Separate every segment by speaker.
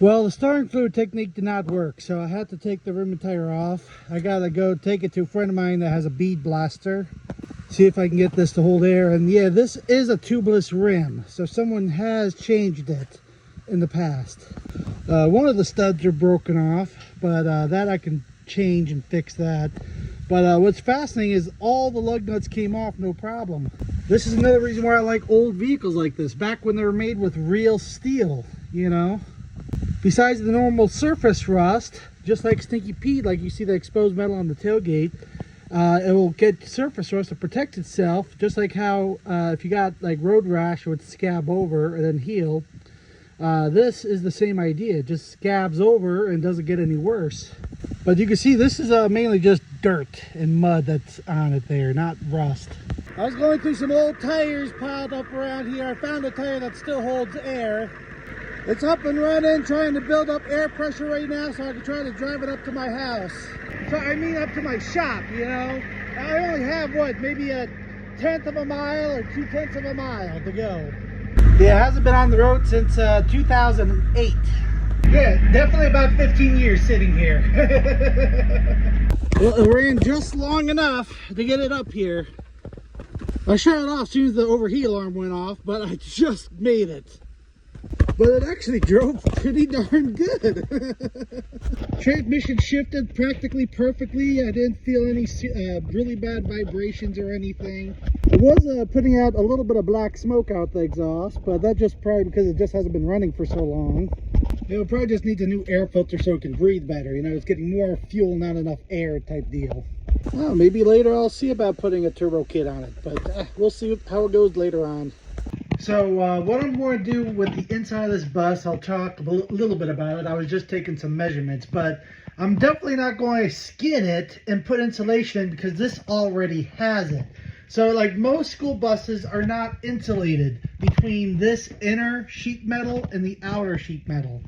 Speaker 1: Well, the starting fluid technique did not work, so I had to take the rim and tire off. I gotta go take it to a friend of mine that has a bead blaster. See if I can get this to hold air. And yeah, this is a tubeless rim, so someone has changed it in the past. One of the studs are broken off, but that I can change and fix that. But what's fascinating is all the lug nuts came off, no problem. This is another reason why I like old vehicles like this, back when they were made with real steel, you know. Besides the normal surface rust, just like Stinky Pete, like you see the exposed metal on the tailgate, it will get surface rust to protect itself, just like how if you got like road rash, it would scab over and then heal. This is the same idea, it just scabs over and doesn't get any worse. But you can see this is mainly just dirt and mud that's on it there, not rust. I was going through some old tires piled up around here. I found a tire that still holds air. It's up and running, trying to build up air pressure right now so I can try to drive it up to my house. I mean up to my shop, you know. I only have, what, maybe a 1/10 of a mile or 2/10 of a mile to go. Yeah, it hasn't been on the road since 2008. Yeah, definitely about 15 years sitting here. Well, it ran just long enough to get it up here. I shut it off as soon as the overheat alarm went off, but I just made it. But it actually drove pretty darn good. Transmission shifted practically perfectly. I didn't feel any really bad vibrations or anything. It was putting out a little bit of black smoke out the exhaust, but that's just probably because it just hasn't been running for so long. It probably just needs a new air filter so it can breathe better. You know, it's getting more fuel, not enough air type deal. Well, maybe later I'll see about putting a turbo kit on it, but we'll see how it goes later on. So what I'm going to do with the inside of this bus, I'll talk a little bit about it. I was just taking some measurements, but I'm definitely not going to skin it and put insulation in because this already has it. So like most school buses are not insulated between this inner sheet metal and the outer sheet metal.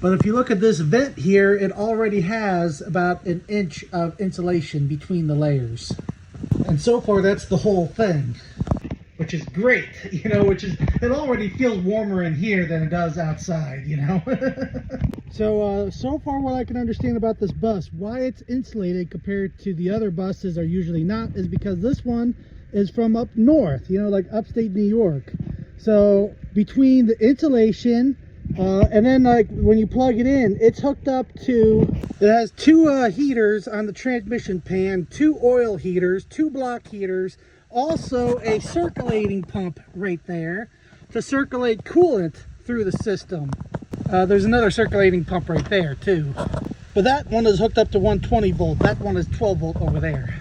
Speaker 1: But if you look at this vent here, it already has about 1 inch of insulation between the layers. And so far that's the whole thing, which is great, you know, it already feels warmer in here than it does outside, you know. So far what I can understand about this bus, why it's insulated compared to the other buses are usually not, is because this one is from up north, you know, like upstate New York. So between the insulation and then like when you plug it in, it's hooked up to, it has 2 heaters on the transmission pan, 2 oil heaters, 2 block heaters, also a circulating pump right there to circulate coolant through the system. There's another circulating pump right there too, but that one is hooked up to 120 volt. That one is 12 volt over there.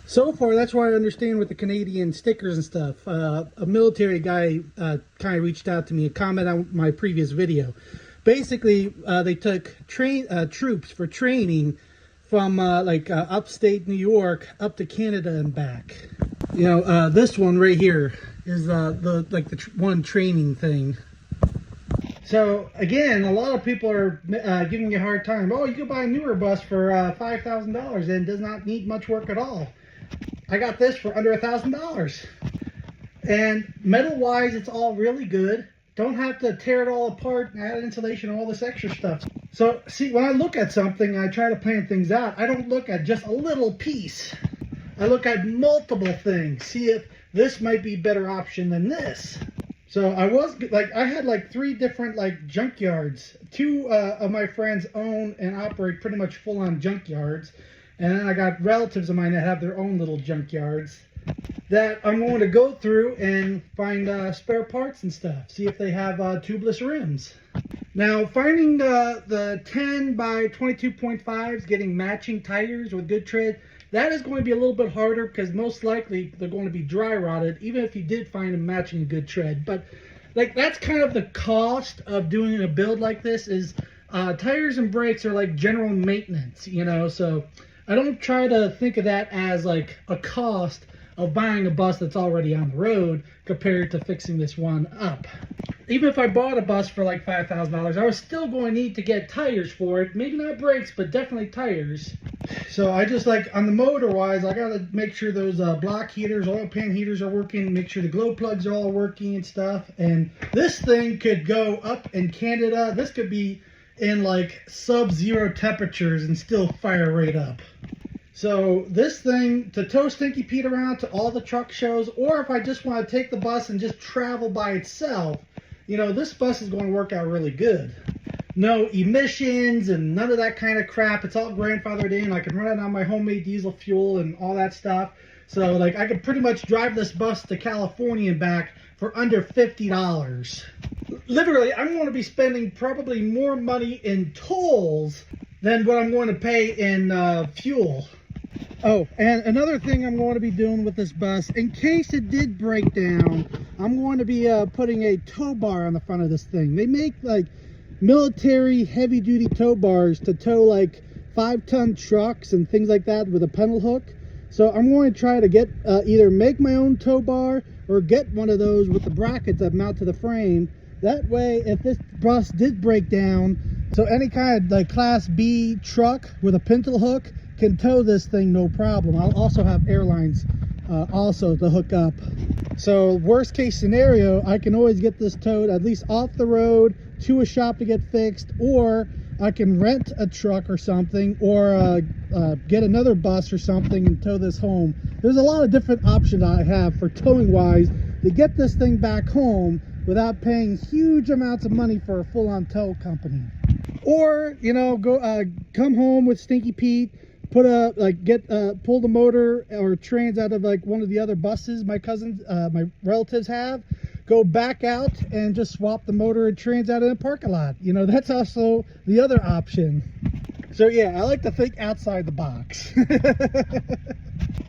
Speaker 1: So far that's why I understand with the Canadian stickers and stuff. A military guy kind of reached out to me, a comment on my previous video. Basically they took troops for training from upstate New York up to Canada and back. You know, this one right here is the one training thing. So again, a lot of people are giving you a hard time. Oh, you can buy a newer bus for $5,000 and it does not need much work at all. I got this for under $1,000. And metal-wise, it's all really good. Don't have to tear it all apart and add insulation, all this extra stuff. So see, when I look at something, I try to plan things out. I don't look at just a little piece. I look at multiple things, see if this might be a better option than this. So I had like 3 different like junkyards. 2 of my friends own and operate pretty much full-on junkyards. And then I got relatives of mine that have their own little junkyards that I'm going to go through and find spare parts and stuff. See if they have tubeless rims. Now finding the 10 by 22.5s, getting matching tires with good tread, that is going to be a little bit harder because most likely they're going to be dry rotted, even if you did find them matching a good tread. But like that's kind of the cost of doing a build like this is tires and brakes are like general maintenance, you know. So I don't try to think of that as like a cost of buying a bus that's already on the road compared to fixing this one up. Even if I bought a bus for like $5,000, I was still going to need to get tires for it. Maybe not brakes, but definitely tires. So I just like, on the motor wise, I got to make sure those block heaters, oil pan heaters are working, make sure the glow plugs are all working and stuff. And this thing could go up in Canada. This could be in like sub-zero temperatures and still fire right up. So this thing, to tow Stinky Pete around to all the truck shows, or if I just want to take the bus and just travel by itself, you know, this bus is going to work out really good. No emissions and none of that kind of crap. It's all grandfathered in. I can run it on my homemade diesel fuel and all that stuff. So like I could pretty much drive this bus to California and back for under $50. Literally, I'm going to be spending probably more money in tolls than what I'm going to pay in fuel. Oh, and another thing I'm going to be doing with this bus, in case it did break down, I'm going to be putting a tow bar on the front of this thing. They make like military heavy-duty tow bars to tow like 5-ton trucks and things like that with a pedal hook. So I'm going to try to get either make my own tow bar or get one of those with the brackets that mount to the frame. That way, if this bus did break down, so any kind of like Class B truck with a pintle hook can tow this thing no problem. I'll also have airlines also to hook up. So worst case scenario, I can always get this towed at least off the road to a shop to get fixed, or I can rent a truck or something, or get another bus or something and tow this home. There's a lot of different options I have for towing wise to get this thing back home without paying huge amounts of money for a full-on tow company. Or, you know, go come home with Stinky Pete, put a pull the motor or trans out of like one of the other buses my cousins, my relatives have, go back out and just swap the motor and trans out in the parking lot. You know, that's also the other option. So yeah, I like to think outside the box.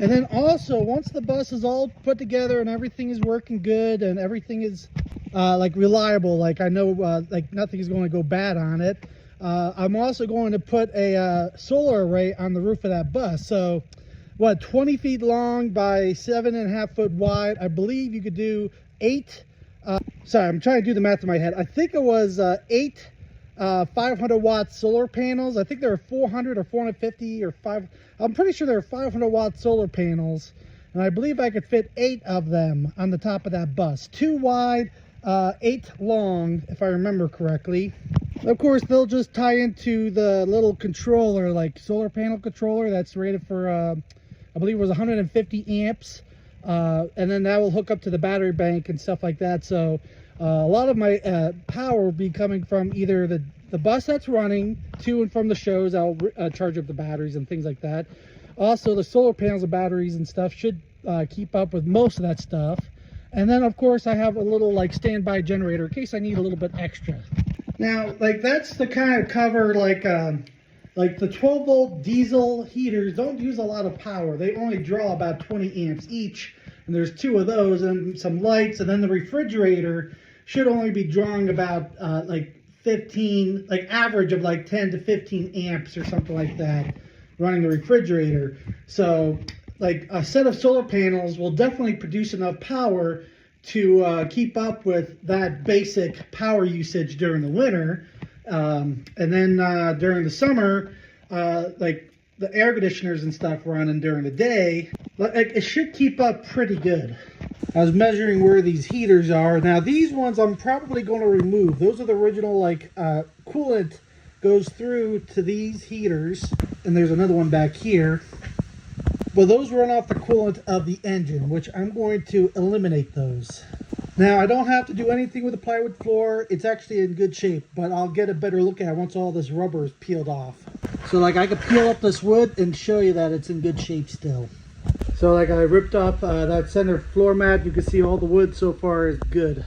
Speaker 1: And then also, once the bus is all put together and everything is working good and everything is like reliable, like I know like nothing is going to go bad on it, I'm also going to put a solar array on the roof of that bus. So what, 20 feet long by 7.5 foot wide. I believe you could do 8 sorry, I'm trying to do the math in my head. I think it was 8 500 watt solar panels. I think there were 400 or 450 or 5. I'm pretty sure there were 500 watt solar panels, and I believe I could fit 8 of them on the top of that bus. 2 wide, 8 long, if I remember correctly. Of course, they'll just tie into the little controller, like solar panel controller that's rated for, I believe it was 150 amps. And then that will hook up to the battery bank and stuff like that. So a lot of my power will be coming from either the bus that's running to and from the shows. I'll charge up the batteries and things like that. Also, the solar panels and batteries and stuff should keep up with most of that stuff. And then, of course, I have a little like standby generator in case I need a little bit extra. Now, like that's the kind of cover, like the 12-volt diesel heaters don't use a lot of power. They only draw about 20 amps each, and there's 2 of those and some lights, and then the refrigerator should only be drawing about like 15, like average of like 10 to 15 amps or something like that, running the refrigerator. So like a set of solar panels will definitely produce enough power to keep up with that basic power usage during the winter. And then during the summer, like the air conditioners and stuff running during the day, it should keep up pretty good. I was measuring where these heaters are. Now these ones I'm probably going to remove. Those are the original, like coolant goes through to these heaters, and there's another one back here. Well, those run off the coolant of the engine, which I'm going to eliminate those. Now, I don't have to do anything with the plywood floor. It's actually in good shape, but I'll get a better look at it once all this rubber is peeled off. So, like, I could peel up this wood and show you that it's in good shape still. So, like, I ripped up that center floor mat. You can see all the wood so far is good.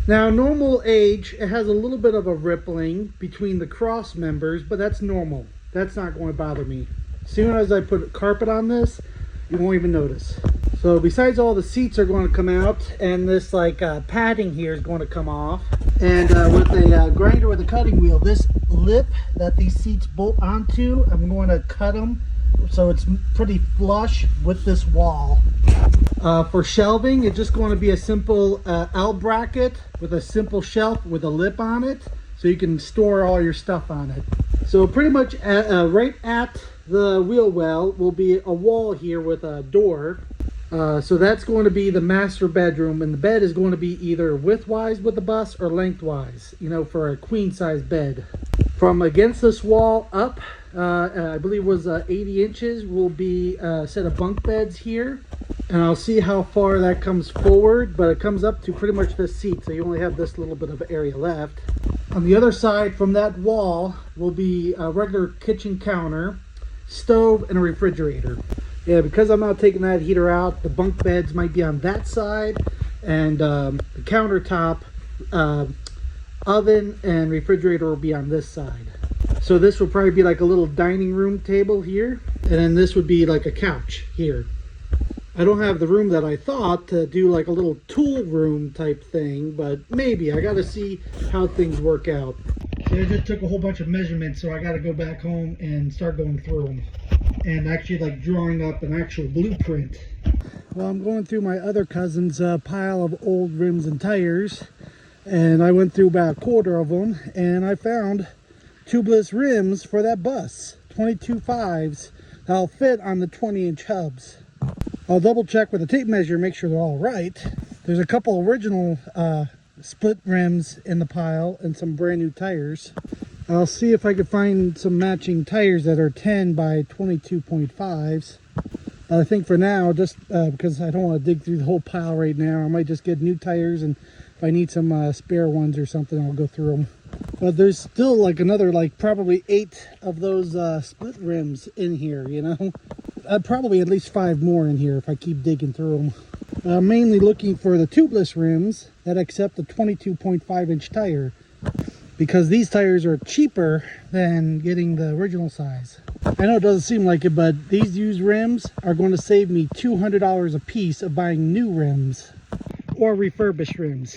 Speaker 1: Now, normal age, it has a little bit of a rippling between the cross members, but that's normal. That's not going to bother me. As soon as I put carpet on this, you won't even notice. So besides all the seats are going to come out, and this like padding here is going to come off. And with a grinder with a cutting wheel, this lip that these seats bolt onto, I'm going to cut them so it's pretty flush with this wall. For shelving, it's just going to be a simple L bracket with a simple shelf with a lip on it, so you can store all your stuff on it. So pretty much right at the wheel well will be a wall here with a door. So that's going to be the master bedroom, and the bed is going to be either widthwise with the bus or lengthwise, you know, for a queen size bed. From against this wall up, I believe it was 80 inches, will be a set of bunk beds here. And I'll see how far that comes forward, but it comes up to pretty much this seat, so you only have this little bit of area left. On the other side from that wall will be a regular kitchen counter, stove, and a refrigerator. Yeah, because I'm not taking that heater out, the bunk beds might be on that side, and the countertop, oven, and refrigerator will be on this side. So this will probably be like a little dining room table here, and then this would be like a couch here. I don't have the room that I thought to do like a little tool room type thing, but maybe. I got to see how things work out. So I just took a whole bunch of measurements, so I got to go back home and start going through them and actually like drawing up an actual blueprint. Well, I'm going through my other cousin's pile of old rims and tires, and I went through about a quarter of them, and I found tubeless rims for that bus, 22 5s, that'll fit on the 20-inch hubs. I'll double check with a tape measure, make sure they're all right. There's a couple original split rims in the pile and some brand new tires. I'll see if I can find some matching tires that are 10 by 22.5s. I think for now, just because I don't want to dig through the whole pile right now, I might just get new tires, and if I need some spare ones or something, I'll go through them. But there's still like another probably 8 of those split rims in here, you know. Probably at least 5 more in here if I keep digging through them. I'm mainly looking for the tubeless rims that accept the 22.5-inch tire, because these tires are cheaper than getting the original size. I know it doesn't seem like it, but these used rims are going to save me $200 a piece of buying new rims or refurbished rims.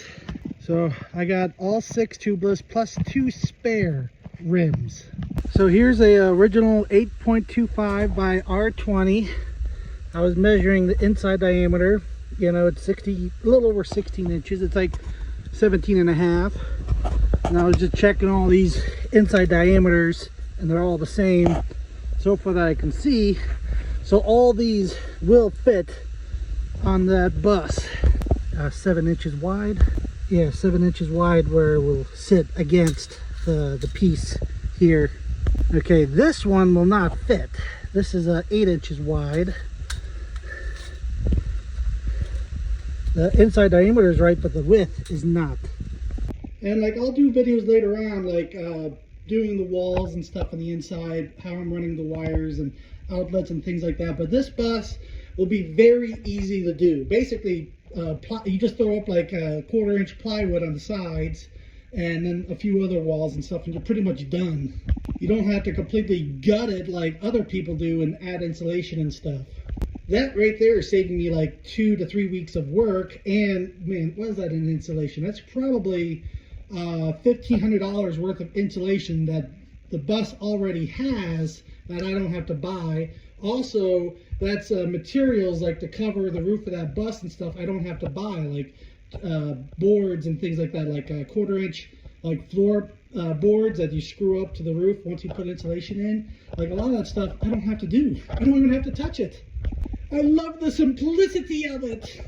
Speaker 1: So I got all 6 tubeless plus 2 spare rims. So here's a original 8.25 by R20. I was measuring the inside diameter. You know, it's a little over 16 inches. It's like 17 and a half. And I was just checking all these inside diameters, and they're all the same so far that I can see. So all these will fit on that bus. 7 inches wide. Yeah, 7 inches wide, where it will sit against the piece here. Okay, this one will not fit. This is 8 inches wide. The inside diameter is right, but the width is not. And like, I'll do videos later on, like doing the walls and stuff on the inside, how I'm running the wires and outlets and things like that. But this bus will be very easy to do. Basically, you just throw up like a 1/4-inch plywood on the sides, and then a few other walls and stuff, and you're pretty much done. You don't have to completely gut it like other people do and add insulation and stuff. That right there is saving me like 2 to 3 weeks of work. And man, what is that in insulation? That's probably $1,500 worth of insulation that the bus already has that I don't have to buy. Also, that's materials like to cover the roof of that bus and stuff I don't have to buy, like boards and things like that, like a 1/4-inch like floor boards that you screw up to the roof once you put insulation in. Like, a lot of that stuff I don't have to do. I don't even have to touch it. I love the simplicity of it.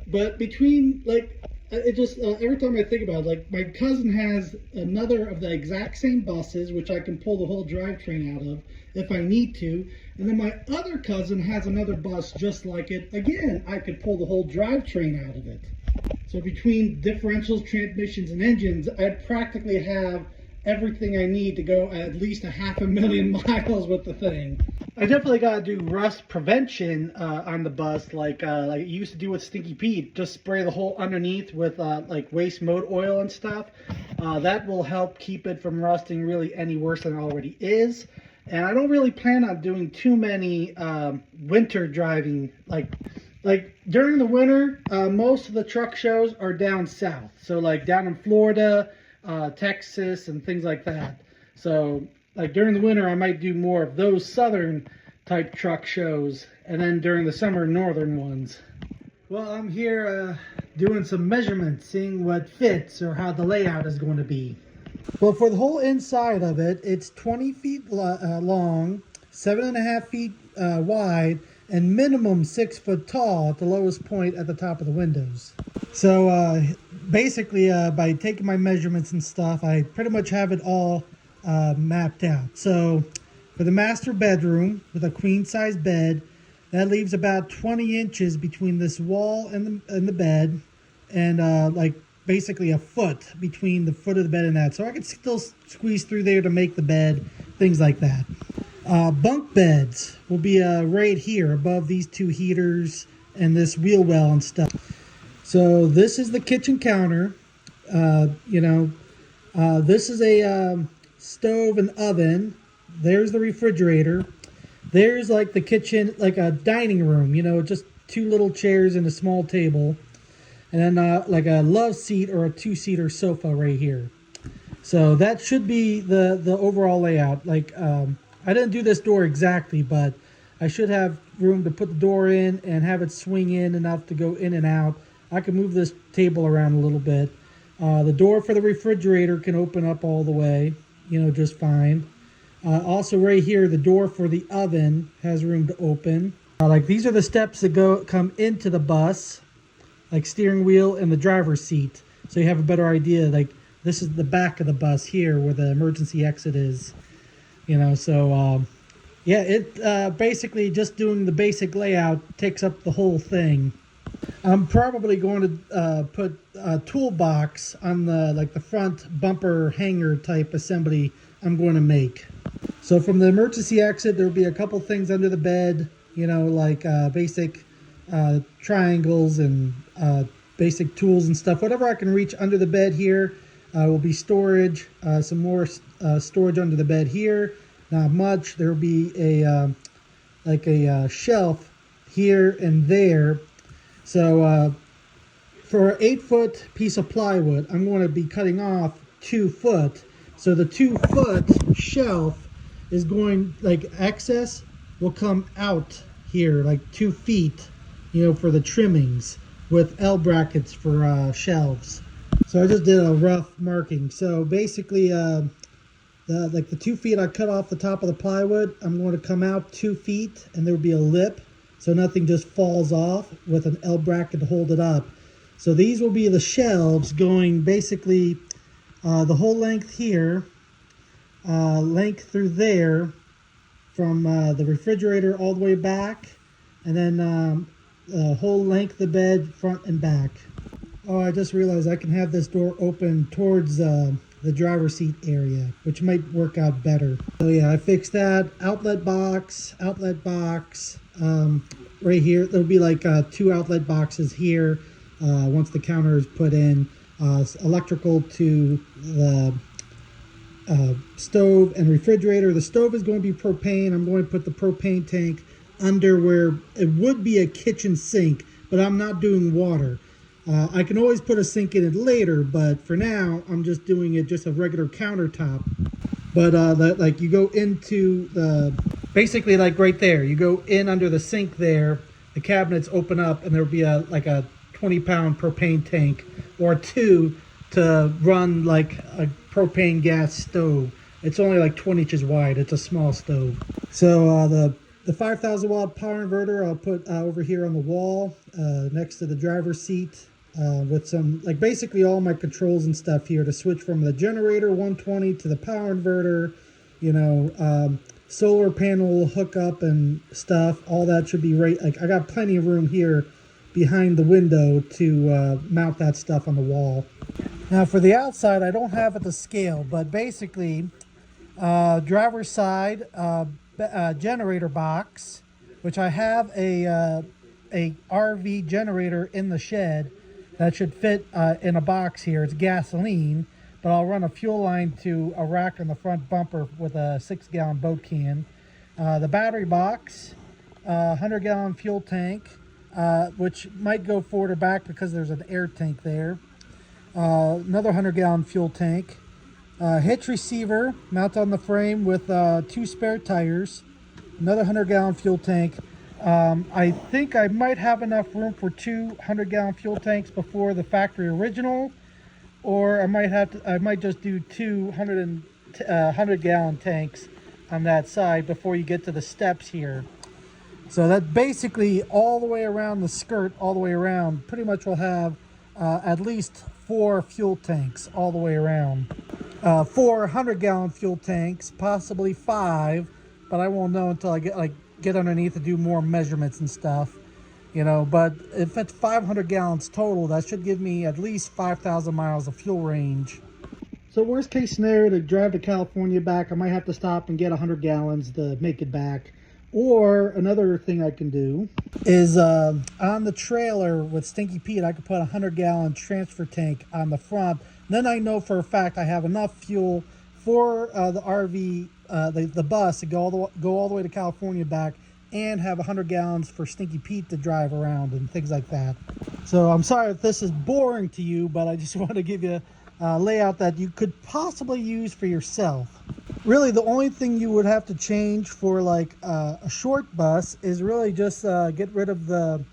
Speaker 1: But between, like, it just every time I think about it, like, my cousin has another of the exact same buses, which I can pull the whole drivetrain out of if I need to. And then my other cousin has another bus just like it. Again, I could pull the whole drivetrain out of it. So between differentials, transmissions, and engines, I'd practically have everything I need to go at least 500,000 miles with the thing. I definitely got to do rust prevention on the bus, like you used to do with Stinky Pete. Just spray the whole underneath with like waste motor oil and stuff. That will help keep it from rusting really any worse than it already is. And I don't really plan on doing too many winter driving. Like during the winter, most of the truck shows are down south. So like down in Florida, Texas, and things like that. So like during the winter, I might do more of those southern type truck shows, and then during the summer, northern ones. Well, I'm here doing some measurements, seeing what fits or how the layout is going to be. Well, for the whole inside of it, it's 20 feet long, 7.5 feet wide, and minimum 6 foot tall at the lowest point at the top of the windows. So basically, by taking my measurements and stuff, I pretty much have it all mapped out. So for the master bedroom with a queen size bed, that leaves about 20 inches between this wall and the bed, and like basically a foot between the foot of the bed and that. So I could still squeeze through there to make the bed, things like that. Bunk beds will be right here above these two heaters and this wheel well and stuff. So this is the kitchen counter. This is a stove and oven. There's the refrigerator. There's like the kitchen, like a dining room, just two little chairs and a small table. And then like a love seat or a two-seater sofa right here. So that should be the overall layout. Like, I didn't do this door exactly, but I should have room to put the door in and have it swing in enough to go in and out. I can move this table around a little bit. The door for the refrigerator can open up all the way, just fine. Also right here, the door for the oven has room to open. Like these are the steps that come into the bus, like steering wheel and the driver's seat. So you have a better idea. Like this is the back of the bus here where the emergency exit is. Yeah, it basically just doing the basic layout takes up the whole thing. I'm probably going to put a toolbox on the front bumper hanger type assembly I'm going to make. So from the emergency exit, there'll be a couple things under the bed, like basic triangles and basic tools and stuff. Whatever I can reach under the bed here will be storage. Some more storage under the bed here. Not much. There will be a shelf here and there. So for an 8-foot piece of plywood, I'm going to be cutting off 2 foot. So the 2-foot shelf is going, excess will come out here, 2 feet, for the trimmings with L brackets for shelves. So I just did a rough marking. So basically, the 2 feet I cut off the top of the plywood, I'm going to come out 2 feet, and there will be a lip, so nothing just falls off with an L bracket to hold it up. So these will be the shelves going basically the whole length here, length through there, from the refrigerator all the way back, and then the whole length of the bed, front and back. Oh, I just realized I can have this door open towards the driver's seat area, which might work out better. So yeah, I fixed that. Outlet box. Right here, there'll be 2 outlet boxes here once the counter is put in. Electrical to the stove and refrigerator. The stove is going to be propane. I'm going to put the propane tank under where it would be a kitchen sink, but I'm not doing water. I can always put a sink in it later, but for now, I'm just doing it just a regular countertop. But you go into basically right there, you go in under the sink there, the cabinets open up, and there'll be a 20-pound propane tank or 2 to run a propane gas stove. It's only 20 inches wide. It's a small stove. So the 5,000 watt power inverter I'll put over here on the wall next to the driver's seat. With some, basically all my controls and stuff here to switch from the generator 120 to the power inverter, solar panel hookup and stuff. All that should be right. I got plenty of room here behind the window to mount that stuff on the wall. Now for the outside, I don't have it to scale, but basically driver's side generator box, which I have a RV generator in the shed. That should fit in a box here. It's gasoline, but I'll run a fuel line to a rack on the front bumper with a 6-gallon boat can. The battery box, 100-gallon fuel tank, which might go forward or back because there's an air tank there. Another 100-gallon fuel tank. Hitch receiver, mount on the frame with 2 spare tires. Another 100-gallon fuel tank. I think I might have enough room for 2 100-gallon fuel tanks before the factory original, or I might just do 2 100-gallon tanks on that side before you get to the steps here. So that basically all the way around the skirt, all the way around, pretty much will have at least 4 fuel tanks all the way around. 4 100-gallon fuel tanks, possibly 5, but I won't know until I get underneath to do more measurements and stuff, you know. But if it's 500 gallons total, that should give me at least 5,000 miles of fuel range. So worst case scenario, to drive to California back, I might have to stop and get 100 gallons to make it back. Or another thing I can do is on the trailer with Stinky Pete, I could put a 100-gallon transfer tank on the front. Then I know for a fact I have enough fuel for the RV, the bus to go all the way to California back, and have 100 gallons for Stinky Pete to drive around and things like that. So I'm sorry if this is boring to you, but I just want to give you a layout that you could possibly use for yourself. Really, the only thing you would have to change for like a short bus is really just get rid of the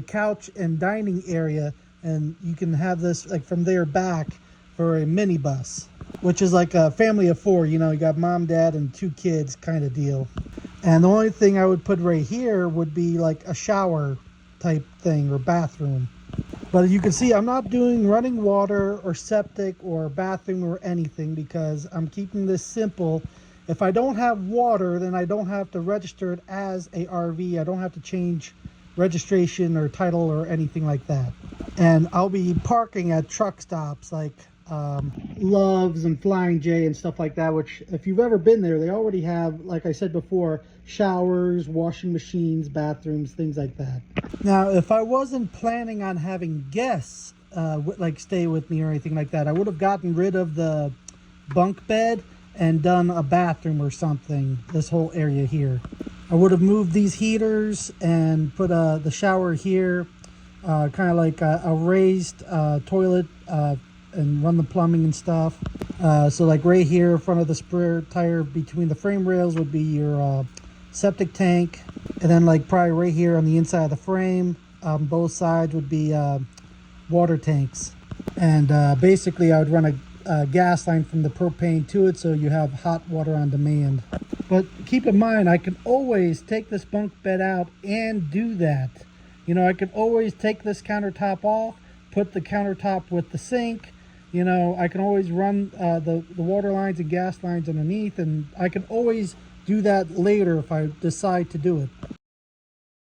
Speaker 1: couch and dining area, and you can have this like from there back for a mini bus, which is like a family of 4. You know, you got mom, dad, and 2 kids kind of deal. And the only thing I would put right here would be like a shower type thing or bathroom. But you can see I'm not doing running water or septic or bathroom or anything because I'm keeping this simple. If I don't have water, then I don't have to register it as a RV. I don't have to change registration or title or anything like that. And I'll be parking at truck stops like Love's and Flying J and stuff like that, which if you've ever been there, they already have, like I said before, showers, washing machines, bathrooms, things like that. Now, if I wasn't planning on having guests like stay with me or anything like that, I would have gotten rid of the bunk bed and done a bathroom or something, this whole area here. I would have moved these heaters and put the shower here, kind of like a raised toilet, and run the plumbing and stuff. So like right here in front of the spare tire between the frame rails would be your septic tank. And then like probably right here on the inside of the frame, both sides would be water tanks. And basically I would run a gas line from the propane to it so you have hot water on demand. But keep in mind, I can always take this bunk bed out and do that. You know, I can always take this countertop off, put the countertop with the sink. You know, I can always run the water lines and gas lines underneath, and I can always do that later if I decide to do it.